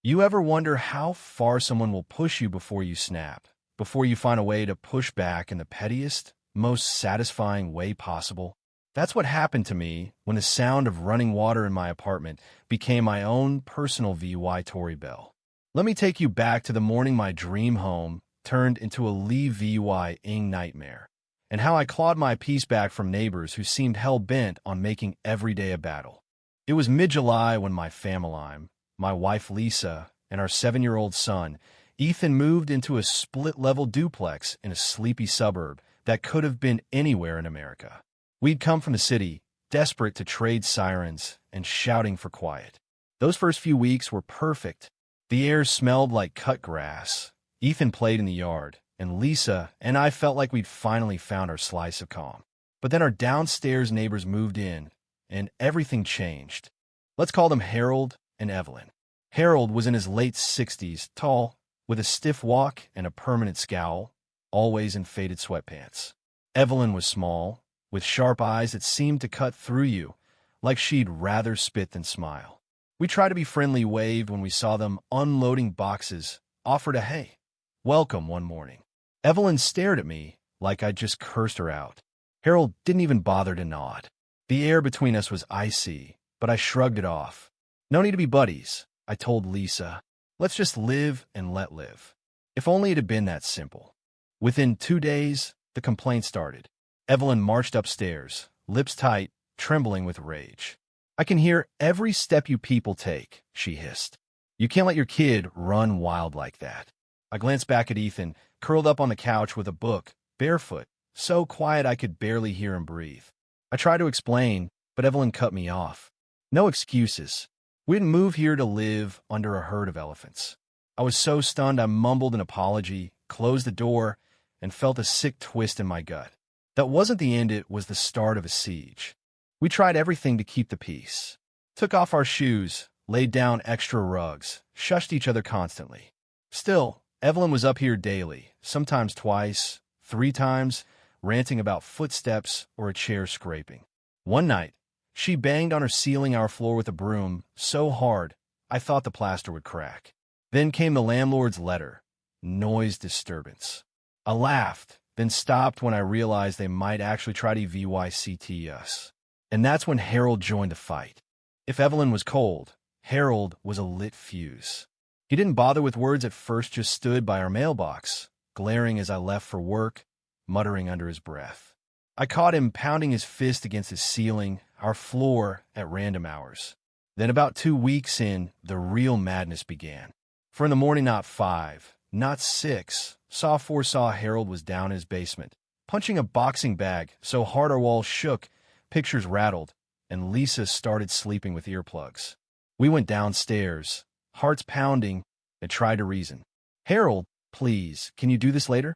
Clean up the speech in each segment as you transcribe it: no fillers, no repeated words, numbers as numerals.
You ever wonder how far someone will push you before you snap, before you find a way to push back in the pettiest, most satisfying way possible? That's what happened to me when the sound of running water in my apartment became my own personal VY Tory Bell. Let me take you back to the morning my dream home turned into a Lee VY-ing nightmare, and how I clawed my peace back from neighbors who seemed hell-bent on making every day a battle. It was mid-July when my family, my wife Lisa, and our 7-year-old son, Ethan, moved into a split-level duplex in a sleepy suburb that could have been anywhere in America. We'd come from the city, desperate to trade sirens and shouting for quiet. Those first few weeks were perfect. The air smelled like cut grass. Ethan played in the yard, and Lisa and I felt like we'd finally found our slice of calm. But then our downstairs neighbors moved in, and everything changed. Let's call them Harold and Evelyn. Harold was in his late 60s, tall, with a stiff walk and a permanent scowl, always in faded sweatpants. Evelyn was small, with sharp eyes that seemed to cut through you, like she'd rather spit than smile. We tried to be friendly, waved when we saw them unloading boxes, offered a hey, welcome one morning. Evelyn stared at me like I'd just cursed her out. Harold didn't even bother to nod. The air between us was icy, but I shrugged it off. No need to be buddies, I told Lisa. Let's just live and let live. If only it had been that simple. Within 2 days, the complaint started. Evelyn marched upstairs, lips tight, trembling with rage. I can hear every step you people take, she hissed. You can't let your kid run wild like that. I glanced back at Ethan, curled up on the couch with a book, barefoot, so quiet I could barely hear him breathe. I tried to explain, but Evelyn cut me off. No excuses. We didn't move here to live under a herd of elephants. I was so stunned I mumbled an apology, closed the door, and felt a sick twist in my gut. That wasn't the end, it was the start of a siege. We tried everything to keep the peace. Took off our shoes, laid down extra rugs, shushed each other constantly. Still, Evelyn was up here daily, sometimes twice, 3 times, ranting about footsteps or a chair scraping. One night, she banged on her ceiling our floor with a broom so hard I thought the plaster would crack. Then came the landlord's letter. Noise disturbance. I laughed, then stopped when I realized they might actually try to VYCT us. And that's when Harold joined the fight. If Evelyn was cold, Harold was a lit fuse. He didn't bother with words at first, just stood by our mailbox, glaring as I left for work, muttering under his breath. I caught him pounding his fist against his ceiling, our floor, at random hours. Then about 2 weeks in, the real madness began. For in the morning, not 5, not 6, foresaw Harold was down in his basement, punching a boxing bag so hard our walls shook, pictures rattled, and Lisa started sleeping with earplugs. We went downstairs, hearts pounding, and tried to reason. Harold, please, can you do this later?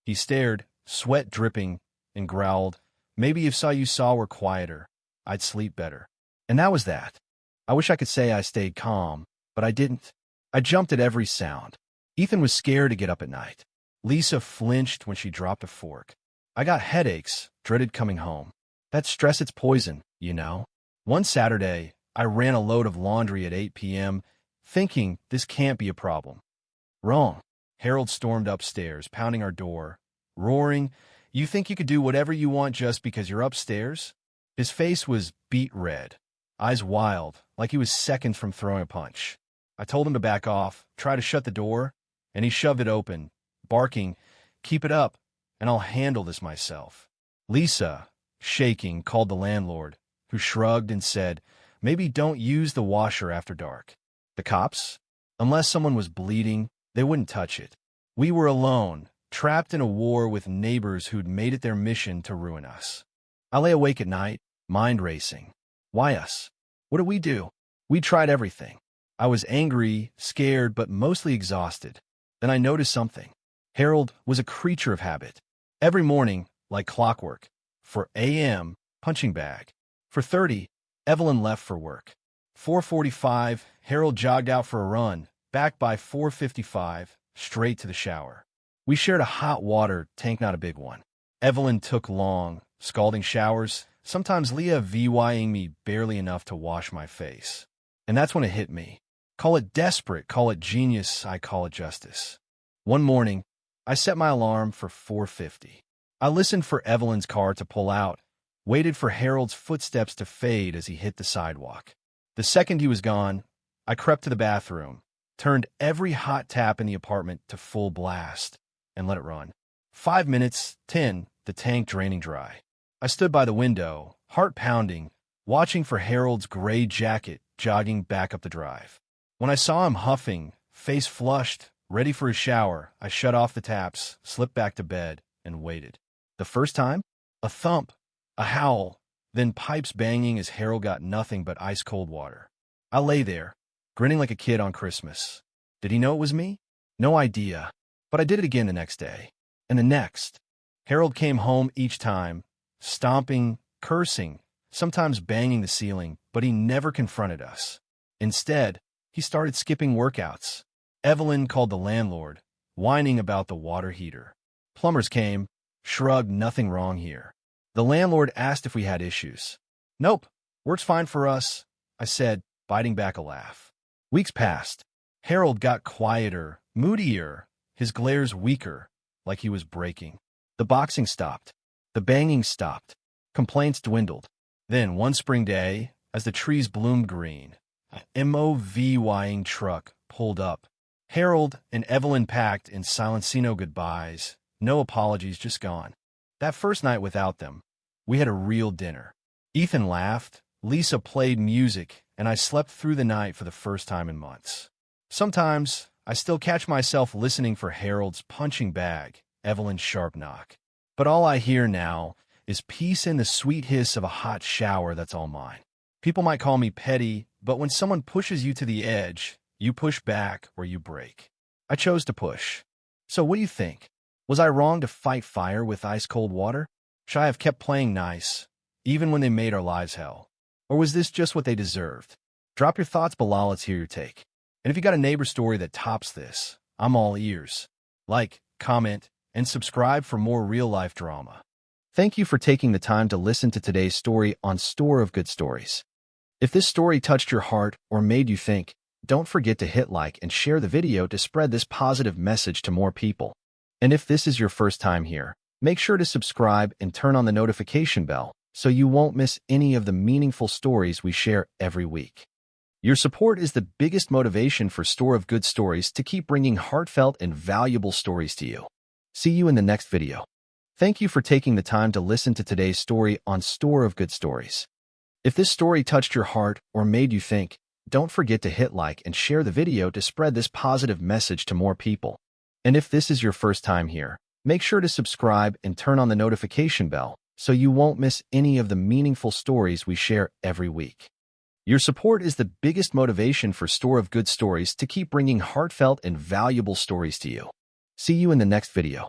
He stared, sweat dripping, and growled, maybe if you saw were quieter, I'd sleep better. And that was that. I wish I could say I stayed calm, but I didn't. I jumped at every sound. Ethan was scared to get up at night. Lisa flinched when she dropped a fork. I got headaches, dreaded coming home. That stress, it's poison, you know. One Saturday, I ran a load of laundry at 8 p.m., thinking this can't be a problem. Wrong. Harold stormed upstairs, pounding our door, roaring, "You think you could do whatever you want just because you're upstairs?" His face was beet red, eyes wild, like he was seconds from throwing a punch. I told him to back off, try to shut the door, and he shoved it open, barking, "Keep it up, and I'll handle this myself." Lisa, shaking, called the landlord, who shrugged and said, "Maybe don't use the washer after dark." The cops? Unless someone was bleeding, they wouldn't touch it. We were alone, trapped in a war with neighbors who'd made it their mission to ruin us. I lay awake at night, mind racing. Why us? What did we do? We tried everything. I was angry, scared, but mostly exhausted. Then I noticed something. Harold was a creature of habit. Every morning, like clockwork, for a.m., punching bag. For 30, Evelyn left for work. 4:45, Harold jogged out for a run, back by 4:55, straight to the shower. We shared a hot water tank, not a big one. Evelyn took long, scalding showers, sometimes Leah VYing me barely enough to wash my face. And that's when it hit me. Call it desperate, call it genius, I call it justice. One morning, I set my alarm for 4:50. I listened for Evelyn's car to pull out, waited for Harold's footsteps to fade as he hit the sidewalk. The second he was gone, I crept to the bathroom, turned every hot tap in the apartment to full blast, and let it run. 5 minutes, 10, the tank draining dry. I stood by the window, heart pounding, watching for Harold's gray jacket jogging back up the drive. When I saw him huffing, face flushed, ready for a shower, I shut off the taps, slipped back to bed, and waited. The first time? A thump, a howl, then pipes banging as Harold got nothing but ice-cold water. I lay there, grinning like a kid on Christmas. Did he know it was me? No idea. But I did it again the next day. And the next. Harold came home each time, stomping, cursing, sometimes banging the ceiling, but he never confronted us. Instead, he started skipping workouts. Evelyn called the landlord, whining about the water heater. Plumbers came, shrugged, nothing wrong here. The landlord asked if we had issues. Nope, works fine for us, I said, biting back a laugh. Weeks passed. Harold got quieter, moodier, his glares weaker, like he was breaking. The boxing stopped. The banging stopped. Complaints dwindled. Then, one spring day, as the trees bloomed green, an MOVing truck pulled up. Harold and Evelyn packed in Silencino goodbyes. No apologies, just gone. That first night without them, we had a real dinner. Ethan laughed, Lisa played music, and I slept through the night for the first time in months. Sometimes, I still catch myself listening for Harold's punching bag, Evelyn's sharp knock. But all I hear now is peace and the sweet hiss of a hot shower that's all mine. People might call me petty, but when someone pushes you to the edge, you push back or you break. I chose to push. So what do you think? Was I wrong to fight fire with ice-cold water? Should I have kept playing nice, even when they made our lives hell? Or was this just what they deserved? Drop your thoughts below, let's hear your take. And if you got a neighbor story that tops this, I'm all ears. Like, comment, and subscribe for more real-life drama. Thank you for taking the time to listen to today's story on Store of Good Stories. If this story touched your heart or made you think, don't forget to hit like and share the video to spread this positive message to more people. And if this is your first time here, make sure to subscribe and turn on the notification bell so you won't miss any of the meaningful stories we share every week. Your support is the biggest motivation for Store of Good Stories to keep bringing heartfelt and valuable stories to you. See you in the next video. Thank you for taking the time to listen to today's story on Store of Good Stories. If this story touched your heart or made you think, don't forget to hit like and share the video to spread this positive message to more people. And if this is your first time here, make sure to subscribe and turn on the notification bell so you won't miss any of the meaningful stories we share every week. Your support is the biggest motivation for Store of Good Stories to keep bringing heartfelt and valuable stories to you. See you in the next video.